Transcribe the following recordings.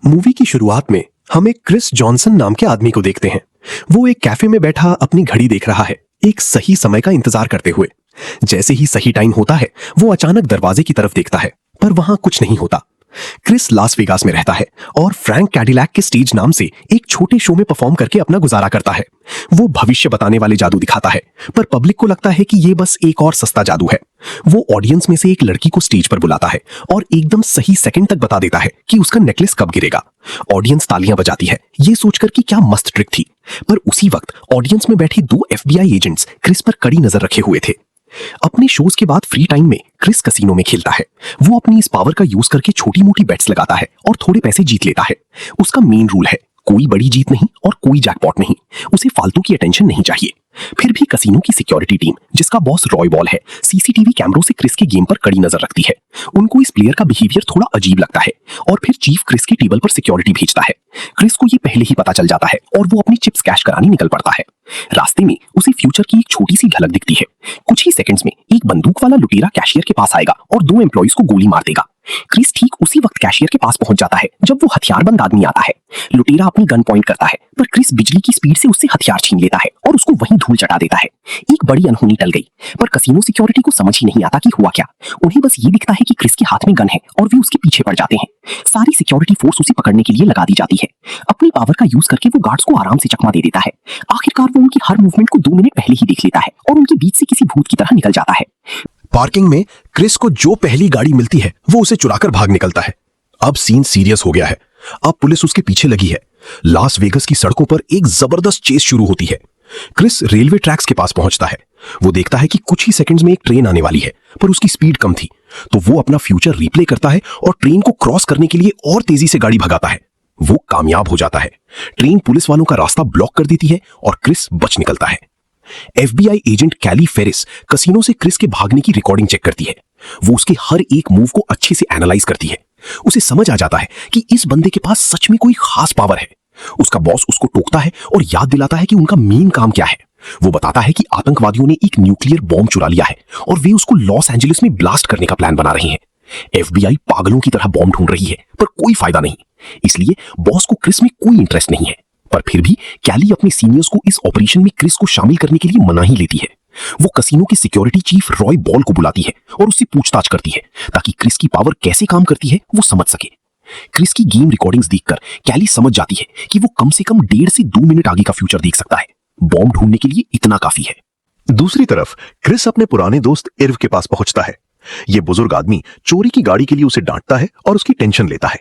Movie की शुरुआत में हम एक क्रिस जॉनसन नाम के आदमी को देखते हैं। वो एक कैफे में बैठा अपनी घड़ी देख रहा है, एक सही समय का इंतजार करते हुए। जैसे ही सही टाइम होता है वो अचानक दरवाजे की तरफ देखता है, पर वहां कुछ नहीं होता। क्रिस लास वेगास में रहता है और फ्रैंक कैडिलैक के स्टेज नाम से एक छोटे शो में परफॉर्म करके अपना गुजारा करता है। वो भविष्य बताने वाले जादू दिखाता है, पर पब्लिक को लगता है कि ये बस एक और सस्ता जादू है। वो ऑडियंस में से एक लड़की को स्टेज पर बुलाता है और एकदम सही सेकंड तक बता देता है कि उसका नेकलेस कब गिरेगा। ऑडियंस तालियां बजाती है, ये सोचकर कि क्या मस्त ट्रिक थी। पर उसी वक्त ऑडियंस में बैठे दो FBI एजेंट्स क्रिस पर कड़ी नजर रखे हुए थे। अपने शोज के बाद फ्री टाइम में क्रिस कसिनो में खेलता है। वो अपनी इस पावर का यूज करके छोटी मोटी बेट्स लगाता है और थोड़े पैसे जीत लेता है। उसका मेन रूल है, कोई बड़ी जीत नहीं और कोई जैकपॉट नहीं। उसे फालतू की अटेंशन नहीं चाहिए। फिर भी कसिनो की सिक्योरिटी टीम, जिसका बॉस रॉय बॉल है, CCTV कैमरों से क्रिस के गेम पर कड़ी नजर रखती है। उनको इस प्लेयर का बिहेवियर थोड़ा अजीब लगता है और फिर चीफ क्रिस की टेबल पर सिक्योरिटी भेजता है। क्रिस को ये पहले ही पता चल जाता है और वो अपनी चिप्स कैश कराने निकल पड़ता है। रास्ते में उसे फ्यूचर की एक छोटी सी झलक दिखती है। कुछ ही सेकंड्स में एक बंदूक वाला लुटेरा कैशियर के पास आएगा और दो एम्प्लॉइज को गोली मार देगा। क्रिस ठीक उसी वक्त कैशियर के पास पहुंच जाता है जब वो हथियारबंद आदमी आता है। लुटेरा अपनी गन पॉइंट करता है, पर क्रिस बिजली की स्पीड से उससे हथियार छीन लेता है और उसको वहीं धूल चटा देता है। एक बड़ी अनहोनी टल गई, पर कसिनो सिक्योरिटी को समझ ही नहीं आता कि हुआ क्या। उन्हें बस ये दिखता है कि क्रिस के हाथ में गन है और वे उसके पीछे पड़ जाते हैं। सारी सिक्योरिटी फोर्स उसे पकड़ने के लिए लगा दी जाती है। अपनी पावर का यूज करके वो गार्ड्स को आराम से चकमा दे देता है। आखिरकार वो उनकी हर मूवमेंट को 2 मिनट पहले ही देख लेता है और उनके बीच से किसी भूत की तरह निकल जाता है। पार्किंग में क्रिस को जो पहली गाड़ी मिलती है वो उसे चुराकर भाग निकलता है। अब सीन सीरियस हो गया है। अब पुलिस उसके पीछे लगी है। लास वेगस की सड़कों पर एक जबरदस्त चेस शुरू होती है। क्रिस रेलवे ट्रैक्स के पास पहुंचता है। वो देखता है कि कुछ ही सेकंड्स में एक ट्रेन आने वाली है, पर उसकी स्पीड कम थी, तो वो अपना फ्यूचर रिप्ले करता है और ट्रेन को क्रॉस करने के लिए और तेजी से गाड़ी भगाता है। वो कामयाब हो जाता है। ट्रेन पुलिस वालों का रास्ता ब्लॉक कर देती है और क्रिस बच निकलता है। FBI एजेंट कैली फेरिस कसिनो से क्रिस के भागने की रिकॉर्डिंग चेक करती है। वो उसके हर एक मूव को अच्छे से एनालाइज करती है। उसे समझ आ जाता है कि इस बंदे के पास सच में कोई खास पावर है। उसका बॉस उसको टोकता है और याद दिलाता है कि उनका मेन काम क्या है। वो बताता है कि आतंकवादियों ने एक न्यूक्लियर बॉम्ब चुरा लिया है और वे उसको लॉस एंजलिस में ब्लास्ट करने का प्लान बना रहे हैं। FBI पागलों की तरह बॉम्ब ढूंढ रही है, पर कोई फायदा नहीं। इसलिए बॉस को क्रिस में कोई इंटरेस्ट नहीं है। पर फिर भी कैली अपने सीनियर्स को इस ऑपरेशन में क्रिस को शामिल करने के लिए मना ही लेती है। वो कसिनो के सिक्योरिटी चीफ रॉय बॉल को बुलाती है और उससे पूछताछ करती है, ताकि क्रिस की पावर कैसे काम करती है वो समझ सके। क्रिस की गेम रिकॉर्डिंग्स देखकर कैली समझ जाती है कि वो कम से कम 1.5 से 2 मिनट आगे का फ्यूचर देख सकता है। बॉम्ब ढूंढने के लिए इतना काफी है। दूसरी तरफ क्रिस अपने पुराने दोस्त इर्व के पास पहुंचता है। ये बुजुर्ग आदमी चोरी की गाड़ी के लिए उसे डांटता है और उसकी टेंशन लेता है।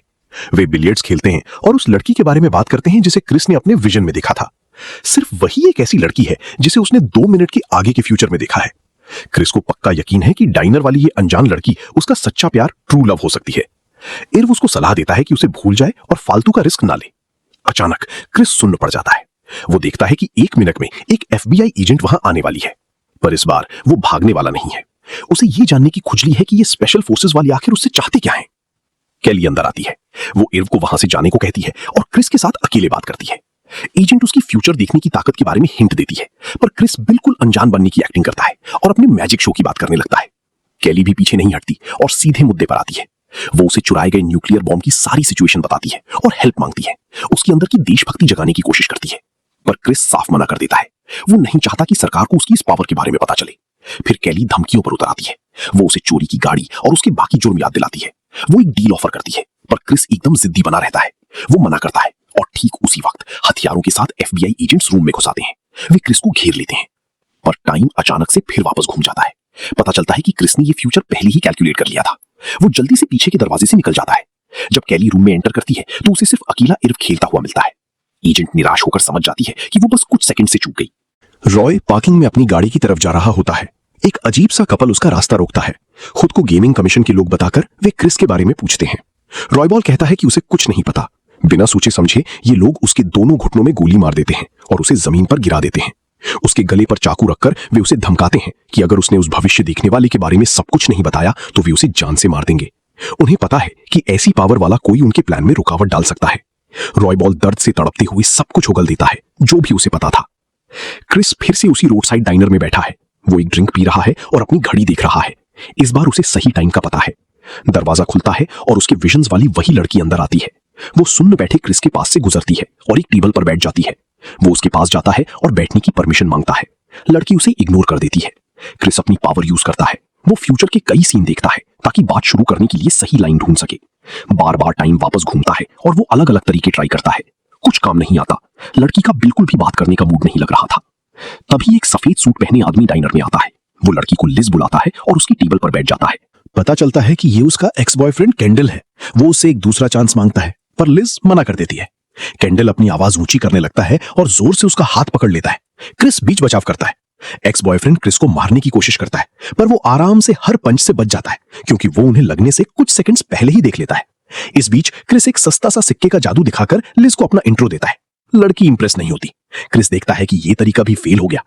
वे बिलियर्ड्स खेलते हैं और उस लड़की के बारे में बात करते हैं जिसे क्रिस ने अपने विजन में देखा था। सिर्फ वही एक ऐसी लड़की है जिसे उसने 2 मिनट के आगे के फ्यूचर में देखा है। क्रिस को पक्का यकीन है कि डाइनर वाली ये अनजान लड़की उसका सच्चा प्यार ट्रू लव हो सकती है। इर्व उसको सलाह देता है कि उसे भूल जाए और फालतू का रिस्क ना ले। अचानक क्रिस सुन्न पड़ जाता है। वो देखता है कि 1 मिनट में एक FBI एजेंट वहां आने वाली है, पर इस बार वो भागने वाला नहीं है। उसे ये जानने की खुजली है कि ये स्पेशल फोर्सेस वाले आखिर उससे चाहते क्या हैं। कैली अंदर आती है। वो इर्व को वहां से जाने को कहती है और क्रिस के साथ अकेले बात करती है। एजेंट उसकी फ्यूचर देखने की ताकत के बारे में हिंट देती है, पर क्रिस बिल्कुल अनजान बनने की एक्टिंग करता है और अपने मैजिक शो की बात करने लगता है। कैली भी पीछे नहीं हटती और सीधे मुद्दे पर आती है। वो उसे चुराए गए न्यूक्लियर बॉम्ब की सारी सिचुएशन बताती है और हेल्प मांगती है। उसके अंदर की देशभक्ति जगाने की कोशिश करती है, पर क्रिस साफ मना कर देता है। वो नहीं चाहता कि सरकार को उसकी इस पावर के बारे में पता चले। फिर कैली धमकियों पर उतर आती है। वो उसे चोरी की गाड़ी और उसके बाकी जुर्म याद दिलाती है। वो एक डील ऑफर करती है, पर क्रिस एकदम जिद्दी बना रहता है। वो मना करता है और ठीक उसी वक्त हथियारों के साथ FBI एजेंट्स रूम में घुस आते हैं। वे क्रिस को घेर लेते हैं, पर टाइम अचानक से फिर वापस घूम जाता है। पता चलता है कि क्रिस ने ये फ्यूचर पहले ही कैलकुलेट कर लिया था। वो जल्दी से पीछे के दरवाजे से निकल जाता है। जब कैली रूम में एंटर करती है तो उसे सिर्फ अकेला इर्व खेलता हुआ मिलता है। एजेंट निराश होकर समझ जाती है कि वो बस कुछ सेकंड से चूक गई। रॉय पार्किंग में अपनी गाड़ी की तरफ जा रहा होता है। एक अजीब सा कपल उसका रास्ता रोकता है। खुद को गेमिंग कमीशन के लोग बताकर वे क्रिस के बारे में पूछते हैं। रॉय बॉल कहता है कि उसे कुछ नहीं पता। बिना सोचे समझे ये लोग उसके दोनों घुटनों में गोली मार देते हैं और उसे जमीन पर गिरा देते हैं। उसके गले पर चाकू रखकर वे उसे धमकाते हैं कि अगर उसने उस भविष्य देखने वाले के बारे में सब कुछ नहीं बताया तो वे उसे जान से मार देंगे। उन्हें पता है कि ऐसी पावर वाला कोई उनके प्लान में रुकावट डाल सकता है। रॉय बॉल दर्द से तड़पते हुए सब कुछ उगल देता है जो भी उसे पता था। क्रिस फिर से उसी रोड साइड डाइनर में बैठा है। वो एक ड्रिंक पी रहा है और अपनी घड़ी देख रहा है। इस बार उसे सही टाइम का पता है। दरवाजा खुलता है और उसके विजन्स वाली वही लड़की अंदर आती है। वो सुन्न बैठे क्रिस के पास से गुजरती है और एक टेबल पर बैठ जाती है। वो उसके पास जाता है और बैठने की परमिशन मांगता है। लड़की उसे इग्नोर कर देती है। क्रिस अपनी पावर यूज करता है। वो फ्यूचर के कई सीन देखता है ताकि बात शुरू करने के लिए सही लाइन ढूंढ सके। बार बार टाइम वापस घूमता है और वो अलग अलग तरीके ट्राई करता है। कुछ काम नहीं आता। लड़की का बिल्कुल भी बात करने का मूड नहीं लग रहा था। तभी एक सफेद सूट पहने आदमी डाइनर में आता है। वो लड़की को लिज बुलाता है और उसकी टेबल पर बैठ जाता है। पता चलता है कि ये उसका एक्स बॉयफ्रेंड कैंडल है। वो उससे एक दूसरा चांस मांगता है पर लिज मना कर देती है। कैंडल अपनी आवाज ऊंची करने लगता है और जोर से उसका हाथ पकड़ लेता है। क्रिस बीच बचाव करता है। एक्स बॉयफ्रेंड क्रिस को मारने की कोशिश करता है पर वो आराम से हर पंच से बच जाता है क्योंकि वो उन्हें लगने से कुछ सेकंड्स पहले ही देख लेता है। इस बीच क्रिस एक सस्ता सा सिक्के का जादू दिखाकर लिज को अपना इंट्रो देता है। लड़की इंप्रेस नहीं होती। क्रिस देखता है कि ये तरीका भी फेल हो गया।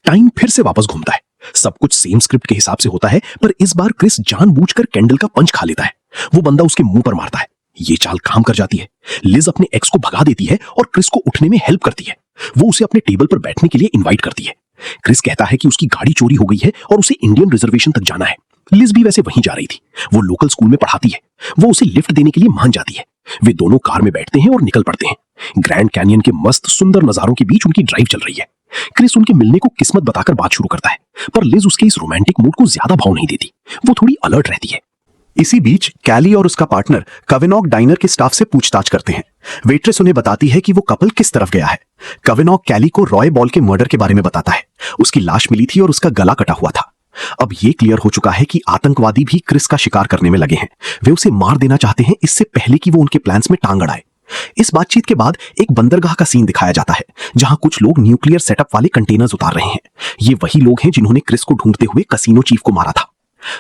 टाइम फिर से वापस घूमता है। सब कुछ सेम स्क्रिप्ट के हिसाब से होता है पर इस बार क्रिस जानबूझकर कैंडल का पंच खा लेता है। वो बंदा उसके मुंह पर मारता है। ये चाल काम कर जाती है। लिज अपने एक्स को भगा देती है और क्रिस को उठने में हेल्प करती है। वो उसे अपने टेबल पर बैठने के लिए इनवाइट करती है। क्रिस कहता है कि उसकी गाड़ी चोरी हो गई है और उसे इंडियन रिजर्वेशन तक जाना है। लिज भी वैसे वहीं जा रही थी। वो लोकल स्कूल में पढ़ाती है। वो उसे लिफ्ट देने के लिए मान जाती है। वे दोनों कार में बैठते हैं और निकल पड़ते हैं। ग्रैंड कैनियन के मस्त सुंदर नजारों के बीच उनकी ड्राइव चल रही है। क्रिस उनके मिलने को किस्मत बताकर बात शुरू करता है पर लिज उसके इस रोमांटिक मूड को ज्यादा भाव नहीं देती। वो थोड़ी अलर्ट रहती है। इसी बीच कैली और उसका पार्टनर कविनॉक डाइनर के स्टाफ से पूछताछ करते हैं। वेट्रेस उन्हें बताती है कि वो कपल किस तरफ गया है। कविनॉक कैली को रॉय बॉल के मर्डर के बारे में बताता है। उसकी लाश मिली थी और उसका गला कटा हुआ था। अब ये क्लियर हो चुका है कि आतंकवादी भी क्रिस का शिकार करने में लगे हैं। वे उसे मार देना चाहते हैं इससे पहले कि वो उनके प्लान्स में टांग अड़ाए। इस बातचीत के बाद एक बंदरगाह का सीन दिखाया जाता है जहां कुछ लोग न्यूक्लियर सेटअप वाले कंटेनर्स उतार रहे हैं। ये वही लोग हैं जिन्होंने क्रिस को ढूंढते हुए कसिनो चीफ को मारा था।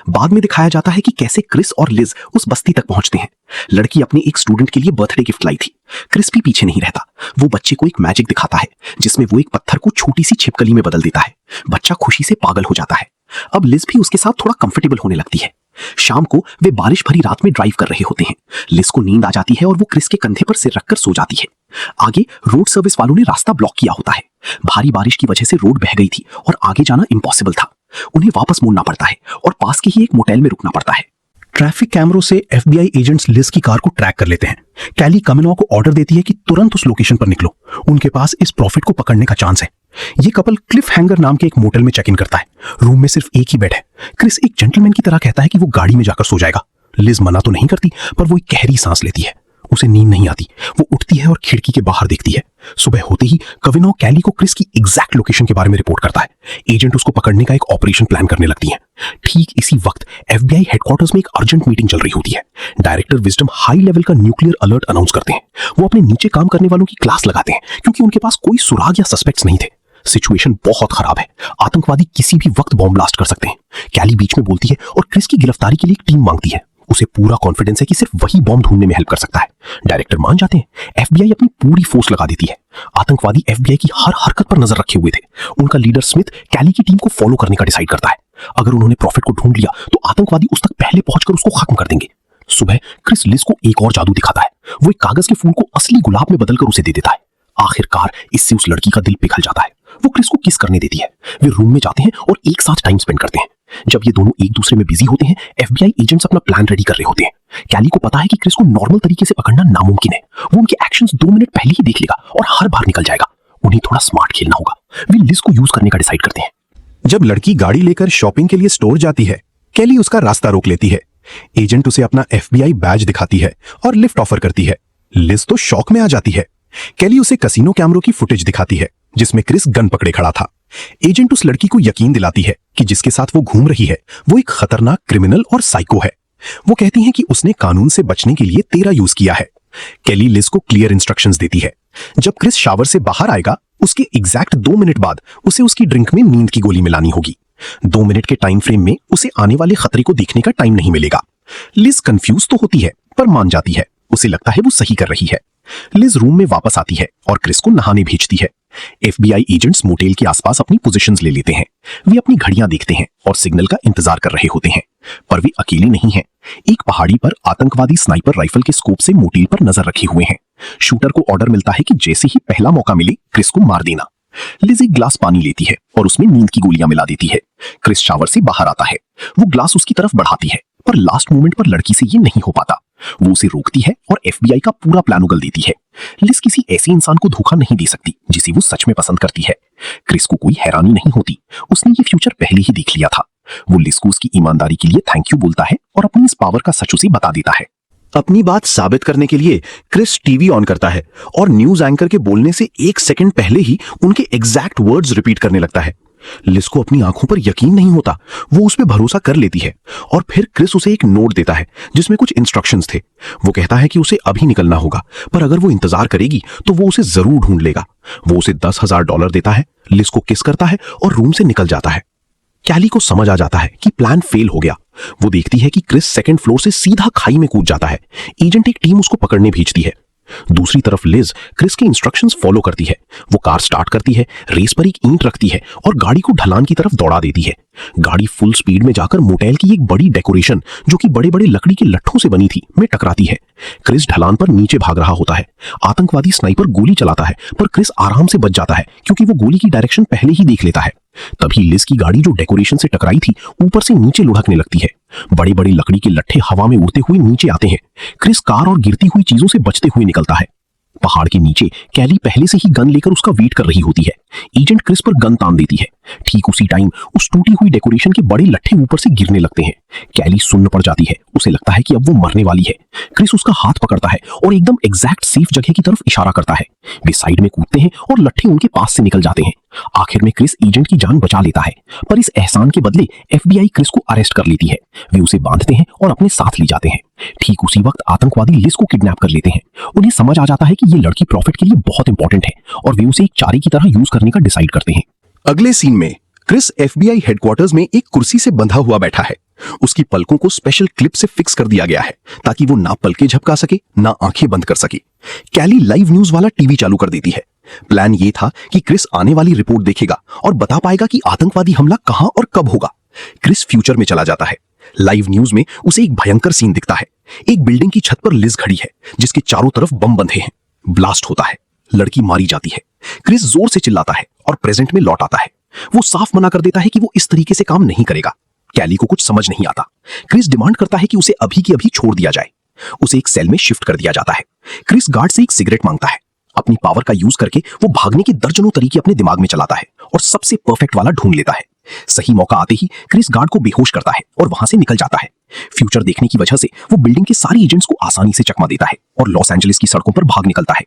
बाद में दिखाया जाता है कि कैसे क्रिस और लिज उस बस्ती तक पहुंचते हैं। लड़की अपने एक स्टूडेंट के लिए बर्थडे गिफ्ट लाई थी। क्रिस भी पीछे नहीं रहता। वो बच्चे को एक मैजिक दिखाता है जिसमें वो एक पत्थर को छोटी सी छिपकली में बदल देता है। बच्चा खुशी से पागल हो जाता है। अब लिज भी उसके साथ थोड़ा कंफर्टेबल होने लगती है। शाम को वे बारिश भरी रात में ड्राइव कर रहे होते हैं। लिज को नींद आ जाती है और वो क्रिस के कंधे पर सिर रखकर सो जाती है। आगे रोड सर्विस वालों ने रास्ता ब्लॉक किया होता है। भारी बारिश की वजह से रोड बह गई थी और आगे जाना इम्पॉसिबल था। उन्हें वापस मुड़ना पड़ता है और पास के ही एक मोटेल में रुकना पड़ता है। ट्रैफिक कैमरों से एफबीआई एजेंट्स लिज की कार को ट्रैक कर लेते हैं। कैली कमिनो को ऑर्डर देती है कि तुरंत उस लोकेशन पर निकलो। उनके पास इस प्रॉफिट को पकड़ने का चांस है। ये कपल क्लिफ हैंगर नाम के एक मोटेल में चेक इन करता है। रूम में सिर्फ एक ही बेड है। क्रिस एक जेंटलमैन की तरह कहता है कि वो गाड़ी में जाकर सो जाएगा। लिज मना तो नहीं करती पर वो एक गहरी सांस लेती है। उसे नींद नहीं आती। वो उठती है और खिड़की के बाहर देखती है। सुबह होते ही कविनो कैली को क्रिस की एग्जैक्ट लोकेशन के बारे में रिपोर्ट करता है। एजेंट उसको पकड़ने का एक ऑपरेशन प्लान करने लगती है। ठीक इसी वक्त एफबीआई हेडक्वार्टर्स में एक अर्जेंट मीटिंग चल रही होती है। डायरेक्टर विजडम हाई लेवल का न्यूक्लियर अलर्ट अनाउंस करते हैं। वो अपने नीचे काम करने वालों की क्लास लगाते हैं क्योंकि उनके पास कोई सुराग या सस्पेक्ट्स नहीं थे। सिचुएशन बहुत खराब है। आतंकवादी किसी भी वक्त बॉम्ब ब्लास्ट कर सकते हैं। कैली बीच में बोलती है और क्रिस की गिरफ्तारी के लिए एक टीम मांगती है। उसे पूरा कॉन्फिडेंस है कि सिर्फ वही बॉम्ब ढूंढने में हेल्प कर सकता है। डायरेक्टर मान जाते हैं। एफबीआई अपनी पूरी फोर्स लगा देती है। आतंकवादी एफबीआई की हर हरकत पर नजर रखे हुए थे। उनका लीडर स्मिथ कैली की टीम को फॉलो करने का डिसाइड करता है। अगर उन्होंने प्रॉफिट को ढूंढ लिया तो आतंकवादी उस तक पहले पहुंचकर उसको खत्म कर देंगे। सुबह क्रिस लिज को एक और जादू दिखाता है। वो एक कागज के फूल को असली गुलाब में बदलकर उसे दे देता है। आखिरकार इससे उस लड़की का दिल पिघल जाता है। वो क्रिस को किस करने देती है। वे रूम में जाते हैं और एक साथ टाइम स्पेंड करते हैं। जब ये दोनों एक दूसरे में बिजी होते हैं, एफबीआई एजेंट्स अपना प्लान रेडी कर रहे होते हैं। कैली को पता है कि क्रिस को नॉर्मल तरीके से पकड़ना नामुमकिन है। वो उनके एक्शंस 2 मिनट पहले ही देख लेगा और हर बार निकल जाएगा। उन्हें थोड़ा स्मार्ट खेलना होगा। वे लिज को यूज करने का डिसाइड करते हैं। जब लड़की गाड़ी लेकर शॉपिंग के लिए स्टोर जाती है, कैली उसका रास्ता रोक लेती है। एजेंट उसे अपना एफबीआई बैज दिखाती है और लिफ्ट ऑफर करती है। लिज तो शॉक में आ जाती है। कैली उसे कसिनो कैमरों की फुटेज दिखाती है जिसमें क्रिस गन पकड़े खड़ा था। एजेंट उस लड़की को यकीन दिलाती है कि जिसके साथ वो घूम रही है वो एक खतरनाक क्रिमिनल और साइको है। वो कहती हैं कि उसने कानून से बचने के लिए तेरा यूज किया है। कैली लिज को क्लियर इंस्ट्रक्शंस देती है। जब क्रिस शावर से बाहर आएगा उसके एग्जैक्ट 2 मिनट बाद उसे उसकी ड्रिंक में नींद की गोली मिलानी होगी। 2 मिनट के टाइम फ्रेम में उसे आने वाले खतरे को देखने का टाइम नहीं मिलेगा। लिज कंफ्यूज तो होती है पर मान जाती है। उसे लगता है वो सही कर रही है। लिज रूम में वापस आती है और क्रिस को नहाने भेजती है। एफबीआई एजेंट्स मोटेल के आसपास अपनी पोजीशंस ले लेते हैं। वे अपनी घड़ियां देखते हैं और सिग्नल का इंतजार कर रहे होते हैं पर वे अकेले नहीं हैं। एक पहाड़ी पर आतंकवादी स्नाइपर राइफल के स्कोप से मोटेल पर नजर रखे हुए हैं। शूटर को ऑर्डर मिलता है कि जैसे ही पहला मौका मिले क्रिस को मार देना। लिज एक ग्लास पानी लेती है और उसमें नींद की गोलियां मिला देती है। क्रिस शावर से बाहर आता है। वो ग्लास उसकी तरफ बढ़ाती है पर लास्ट मोमेंट पर लड़की से ये नहीं हो पाता। वो उसे रोकती है और FBI का पूरा प्लान उगल देती है। लिज किसी ऐसे इंसान को धोखा नहीं दे सकती जिसे वो सच में पसंद करती है। क्रिस को कोई हैरानी नहीं होती, उसने ये फ्यूचर पहले ही देख लिया था। वो लिज को उसकी ईमानदारी के लिए थैंक यू बोलता है और अपनी इस पावर का सच उसे बता देता है। अपनी बात साबित करने के लिए क्रिस टीवी ऑन करता है और न्यूज एंकर के बोलने से 1 सेकंड पहले ही उनके एग्जैक्ट वर्ड्स रिपीट करने लगता है। लिज को अपनी आंखों पर यकीन नहीं होता, वो उस पर भरोसा कर लेती है और फिर क्रिस उसे एक नोट देता है जिसमें कुछ इंस्ट्रक्शंस थे। वो कहता है कि उसे अभी निकलना होगा, पर अगर वो इंतजार करेगी तो वो उसे जरूर ढूंढ लेगा। वो उसे $10,000 देता है, लिज को किस करता है और रूम से निकल जाता है। कैली को समझ आ जाता है कि प्लान फेल हो गया। वो देखती है कि क्रिस सेकंड फ्लोर से सीधा खाई में कूद जाता है। एजेंट एक टीम उसको पकड़ने भेजती है। दूसरी तरफ लिज क्रिस के इंस्ट्रक्शंस फॉलो करती है। वो कार स्टार्ट करती है, रेस पर एक ईंट रखती है और गाड़ी को ढलान की तरफ दौड़ा देती है। गाड़ी फुल स्पीड में जाकर मोटेल की एक बड़ी डेकोरेशन जो कि बड़े बड़े लकड़ी के लट्ठों से बनी थी में टकराती है। क्रिस ढलान पर नीचे भाग रहा होता है। आतंकवादी स्नाइपर गोली चलाता है, पर क्रिस आराम से बच जाता है क्योंकि वो गोली की डायरेक्शन पहले ही देख लेता है। तभी लिज की गाड़ी जो डेकोरेशन से टकराई थी ऊपर से नीचे लुढ़कने लगती है। बड़े बड़े लकड़ी के लट्ठे हवा में उड़ते हुए नीचे आते हैं। क्रिस कार और गिरती हुई चीजों से बचते हुए निकलता है। पहाड़ के नीचे कैली पहले से ही गन लेकर उसका वेट कर रही होती है। एजेंट क्रिस पर गन तान देती है। ठीक उसी टाइम उस टूटी हुई डेकोरेशन के बड़े लट्ठे ऊपर से गिरने लगते हैं। कैली सुन्न पड़ जाती है, उसे लगता है कि अब वो मरने वाली है। क्रिस उसका हाथ पकड़ता है और एकदम एग्जैक्ट सेफ जगह की तरफ इशारा करता है। वे साइड में कूदते हैं और लट्ठे उनके पास से निकल जाते हैं। आखिर में क्रिस एजेंट की जान बचा लेता है, पर इस एहसान के बदले FBI क्रिस को अरेस्ट कर लेती है। वे उसे बांधते हैं और अपने साथ ले जाते हैं। ठीक उसी वक्त आतंकवादी लिज को किडनैप कर लेते हैं। उन्हें समझ आ जाता है कि ये लड़की प्रॉफिट के लिए बहुत इंपॉर्टेंट है और वे उसे एक चारे की तरह यूज करने का डिसाइड करते हैं। अगले सीन में क्रिस FBI हेडक्वार्टर्स में एक कुर्सी से बंधा हुआ बैठा है। उसकी पलकों को स्पेशल क्लिप से फिक्स कर दिया गया है ताकि वो ना पलकें झपका सके ना आंखें बंद कर सके। कैली लाइव न्यूज वाला टीवी चालू कर देती है। प्लान ये था कि क्रिस आने वाली रिपोर्ट देखेगा और बता पाएगा कि आतंकवादी हमला कहां और कब होगा। क्रिस फ्यूचर में चला जाता है। लाइव न्यूज में उसे एक भयंकर सीन दिखता है। एक बिल्डिंग की छत पर लिज खड़ी है जिसके चारों तरफ बम बंधे हैं। ब्लास्ट होता है, लड़की मारी जाती है। क्रिस जोर से चिल्लाता है और प्रेजेंट में लौट आता है। वो साफ मना कर देता है कि वो इस तरीके से काम नहीं करेगा। कैली को कुछ समझ नहीं आता। क्रिस डिमांड करता है कि उसे अभी की अभी छोड़ दिया जाए। उसे एक सेल में शिफ्ट कर दिया जाता है। क्रिस गार्ड से एक सिगरेट मांगता है। अपनी पावर का यूज करके वो भागने के दर्जनों तरीके अपने दिमाग में चलाता है और सबसे परफेक्ट वाला ढूंढ लेता है। सही मौका आते ही क्रिस गार्ड को बेहोश करता है और वहां से निकल जाता है। फ्यूचर देखने की वजह से वो बिल्डिंग के सारे एजेंट्स को आसानी से चकमा देता है और लॉस एंजलिस की सड़कों पर भाग निकलता है।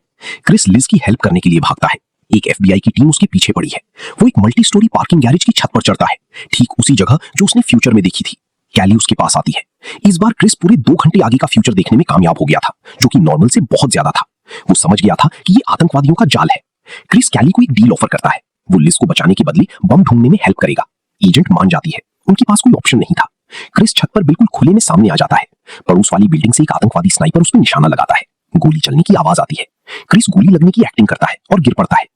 क्रिस लिज की हेल्प करने के लिए भागता है। एक FBI की टीम उसके पीछे पड़ी है। वो एक मल्टी स्टोरी पार्किंग गैरेज की छत पर चढ़ता है, ठीक उसी जगह जो उसने फ्यूचर में देखी थी। कैली उसके पास आती है। इस बार क्रिस पूरे 2 घंटे आगे का फ्यूचर देखने में कामयाब हो गया था, जो कि नॉर्मल से बहुत ज्यादा था। वो समझ गया था कि ये आतंकवादियों का जाल है। क्रिस कैली को एक डील ऑफर करता है। वो लिज को बचाने के बदले बम ढूंढने में हेल्प करेगा। एजेंट मान जाती है, उनके पास कोई ऑप्शन नहीं था। क्रिस छत पर बिल्कुल खुले में सामने आ जाता है। पड़ोस वाली बिल्डिंग से एक आतंकवादी स्नाइपर उस पर निशाना लगाता है। गोली चलने की आवाज आती है। क्रिस गोली लगने की एक्टिंग करता है और गिर पड़ता है।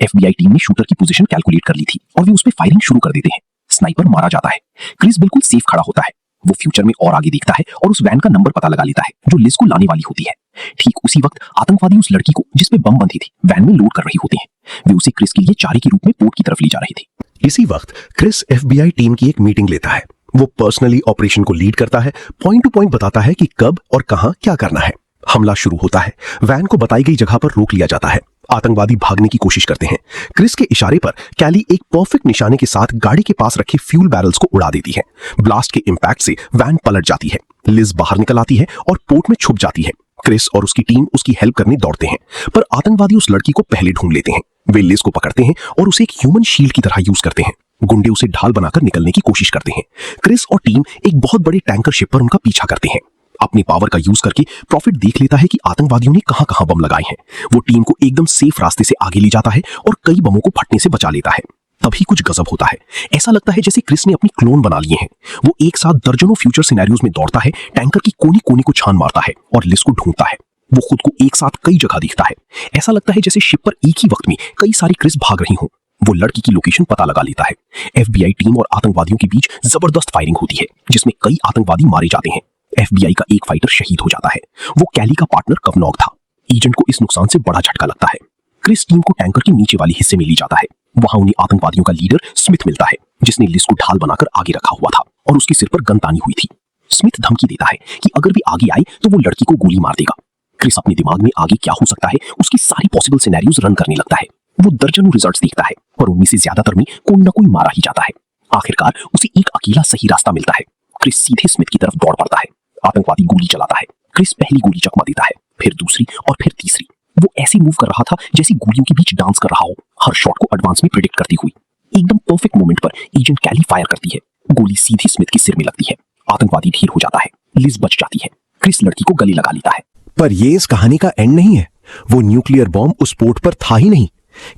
FBI टीम ने शूटर की पोजीशन कैलकुलेट कर ली थी और वे उस पर फायरिंग शुरू कर देते हैं। स्नाइपर मारा जाता है। क्रिस बिल्कुल सेफ खड़ा होता है। वो फ्यूचर में और आगे देखता है और उस वैन का नंबर पता लगा लेता है जो लिज को लाने वाली होती है। ठीक उसी वक्त आतंकवादी उस लड़की को जिसपे बम बंधी थी वैन में लोड कर रहे होते हैं। वे उसे क्रिस के लिए चारे के रूप में पोर्ट की तरफ ले जा रहे थे। इसी वक्त क्रिस FBI टीम की एक मीटिंग लेता है। वो पर्सनली ऑपरेशन को लीड करता है, पॉइंट टू पॉइंट बताता है कि कब और कहां क्या करना है। हमला शुरू होता है। वैन को बताई गई जगह पर रोक लिया जाता है। आतंकवादी भागने की कोशिश करते हैं। क्रिस के इशारे पर कैली एक परफेक्ट निशाने के साथ गाड़ी के पास रखे फ्यूल बैरल्स को उड़ा देती है। ब्लास्ट के इंपैक्ट से वैन पलट जाती है। लिज बाहर निकल आती है और पोर्ट में छुप जाती है। क्रिस और उसकी टीम उसकी हेल्प करने दौड़ते हैं, पर आतंकवादी उस लड़की को पहले ढूंढ लेते हैं। वे लिज को पकड़ते हैं और उसे एक ह्यूमन शील्ड की तरह यूज करते हैं। गुंडे उसे ढाल बनाकर निकलने की कोशिश करते हैं। क्रिस और टीम एक बहुत बड़े टैंकर शिप पर उनका पीछा करते हैं। अपनी पावर का यूज करके प्रॉफिट देख लेता है कि आतंकवादियों ने कहां कहां बम लगाए हैं। वो टीम को एकदम सेफ रास्ते से आगे ले जाता है और कई बमों को फटने से बचा लेता है। तभी कुछ गजब होता है। ऐसा लगता है जैसे क्रिस ने अपनी क्लोन बना लिए हैं। वो एक साथ दर्जनों फ्यूचर सिनेरियोज में दौड़ता है, टैंकर की कोने कोने को छान मारता है और लिज को ढूंढता है। वो खुद को एक साथ कई जगह दिखता है। ऐसा लगता है जैसे शिप पर एक ही वक्त में कई सारी क्रिस भाग रही हों। वो लड़की की लोकेशन पता लगा लेता है। FBI टीम और आतंकवादियों के बीच जबरदस्त फायरिंग होती है जिसमें कई आतंकवादी मारे जाते हैं। FBI का एक फाइटर शहीद हो जाता है। वो कैली का पार्टनर कवनॉग था। एजेंट को इस नुकसान से बड़ा झटका लगता है। क्रिस टीम को टैंकर के नीचे वाले हिस्से में ले जाता है। वहां उन्हें आतंकवादियों का लीडर स्मिथ मिलता है जिसने लिज को ढाल बनाकर आगे रखा हुआ था और उसके सिर पर गन तानी हुई थी। स्मिथ धमकी देता है कि अगर भी आगे आए तो वो लड़की को गोली मार देगा। क्रिस अपने दिमाग में आगे क्या हो सकता है उसकी सारी पॉसिबल सिनेरियोज रन करने लगता है। वो दर्जनों रिजल्ट्स देखता है पर उनमें से ज्यादातर में कोई ना कोई मारा ही जाता है। आखिरकार उसे एक अकेला सही रास्ता मिलता है। क्रिस सीधे स्मिथ की तरफ दौड़ पड़ता है। आतंकवादी गोली चलाता है। क्रिस पहली गोली चकमा देता है, फिर दूसरी और फिर तीसरी। वो ऐसे मूव कर रहा था जैसे गोलियों के बीच डांस कर रहा हो, हर शॉट को एडवांस में प्रेडिक्ट करती हुई। एकदम परफेक्ट मोमेंट पर एजेंट कैली फायर करती है। गोली सीधी स्मिथ के सिर में लगती है। आतंकवादी ढेर हो जाता है। लिज बच जाती है। क्रिस लड़की को गले लगा लेता है। पर ये इस कहानी का एंड नहीं है। वो न्यूक्लियर बॉम्ब उस पोर्ट पर था ही नहीं।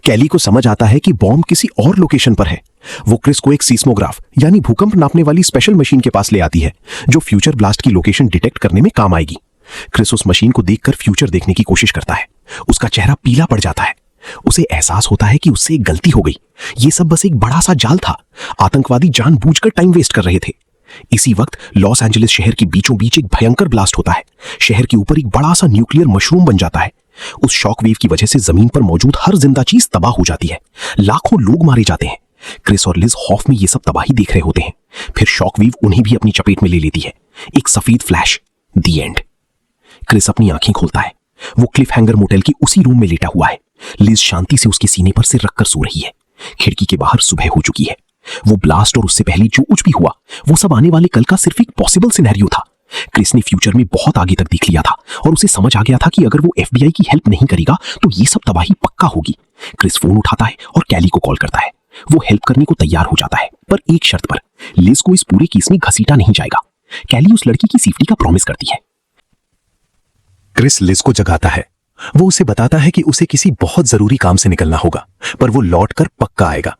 कैली को समझ आता है कि बॉम्ब किसी और लोकेशन पर है। वो क्रिस को एक सीस्मोग्राफ यानी भूकंप नापने वाली स्पेशल मशीन के पास ले आती है जो फ्यूचर ब्लास्ट की लोकेशन डिटेक्ट करने में काम आएगी। क्रिस उस मशीन को देखकर फ्यूचर देखने की कोशिश करता है। उसका चेहरा पीला पड़ जाता है। उसे एहसास होता है कि उससे एक गलती हो गई। ये सब बस एक बड़ा सा जाल था। आतंकवादी जानबूझकर टाइम वेस्ट कर रहे थे। इसी वक्त लॉस एंजलिस शहर के बीचों बीच एक भयंकर ब्लास्ट होता है। शहर के ऊपर एक बड़ा सा न्यूक्लियर मशरूम बन जाता है। उस शॉक वेव की वजह से जमीन पर मौजूद हर जिंदा चीज तबाह हो जाती है। लाखों लोग मारे जाते हैं। क्रिस और लिज खौफ में ये सब तबाही देख रहे होते हैं। फिर शॉक वेव उन्हें भी अपनी चपेट में ले लेती है। एक सफेद फ्लैश, द एंड। क्रिस अपनी आंखें खोलता है। वो क्लिफ हैंगर मोटेल की उसी रूम में लेटा हुआ है। लिज शांति से उसके सीने पर सिर रखकर सो रही है। खिड़की के बाहर सुबह हो चुकी है। वो ब्लास्ट और उससे पहले जो कुछ भी हुआ वो सब आने वाले कल का सिर्फ एक पॉसिबल सिनेरियो था। क्रिस ने फ्यूचर में बहुत आगे तक देख लिया था और उसे समझ आ गया था कि अगर वो एफबीआई की हेल्प नहीं करेगा तो ये सब तबाही पक्का होगी। क्रिस फोन उठाता है और कैली को कॉल करता है। वो हेल्प करने को तैयार हो जाता है पर एक शर्त पर। लिज को इस पूरे केस में घसीटा नहीं जाएगा। कैली उस लड़की की सेफ्टी का प्रॉमिस करती है। क्रिस लिज को जगाता है। वो उसे बताता है कि उसे किसी बहुत जरूरी काम से निकलना होगा पर वो लौट कर पक्का आएगा।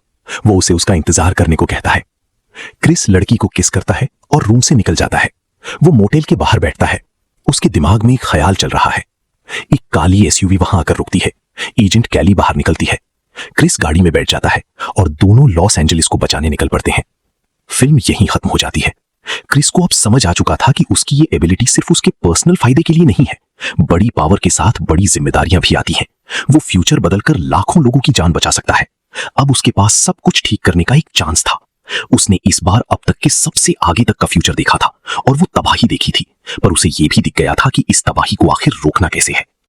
वो उसे उसका इंतजार करने को कहता है। क्रिस लड़की को किस करता है और रूम से निकल जाता है। वो मोटेल के बाहर बैठता है। उसके दिमाग में एक ख्याल चल रहा है। एक काली एसयूवी वहां आकर रुकती है। एजेंट कैली बाहर निकलती है। क्रिस गाड़ी में बैठ जाता है और दोनों लॉस एंजलिस को बचाने निकल पड़ते हैं। फिल्म यहीं खत्म हो जाती है। क्रिस को अब समझ आ चुका था कि उसकी ये एबिलिटी सिर्फ उसके पर्सनल फायदे के लिए नहीं है। बड़ी पावर के साथ बड़ी जिम्मेदारियां भी आती हैं। वो फ्यूचर बदलकर लाखों लोगों की जान बचा सकता है। अब उसके पास सब कुछ ठीक करने का एक चांस था। उसने इस बार अब तक के सबसे आगे तक का फ्यूचर देखा था और वो तबाही देखी थी, पर उसे ये भी दिख गया था कि इस तबाही को आखिर रोकना कैसे है।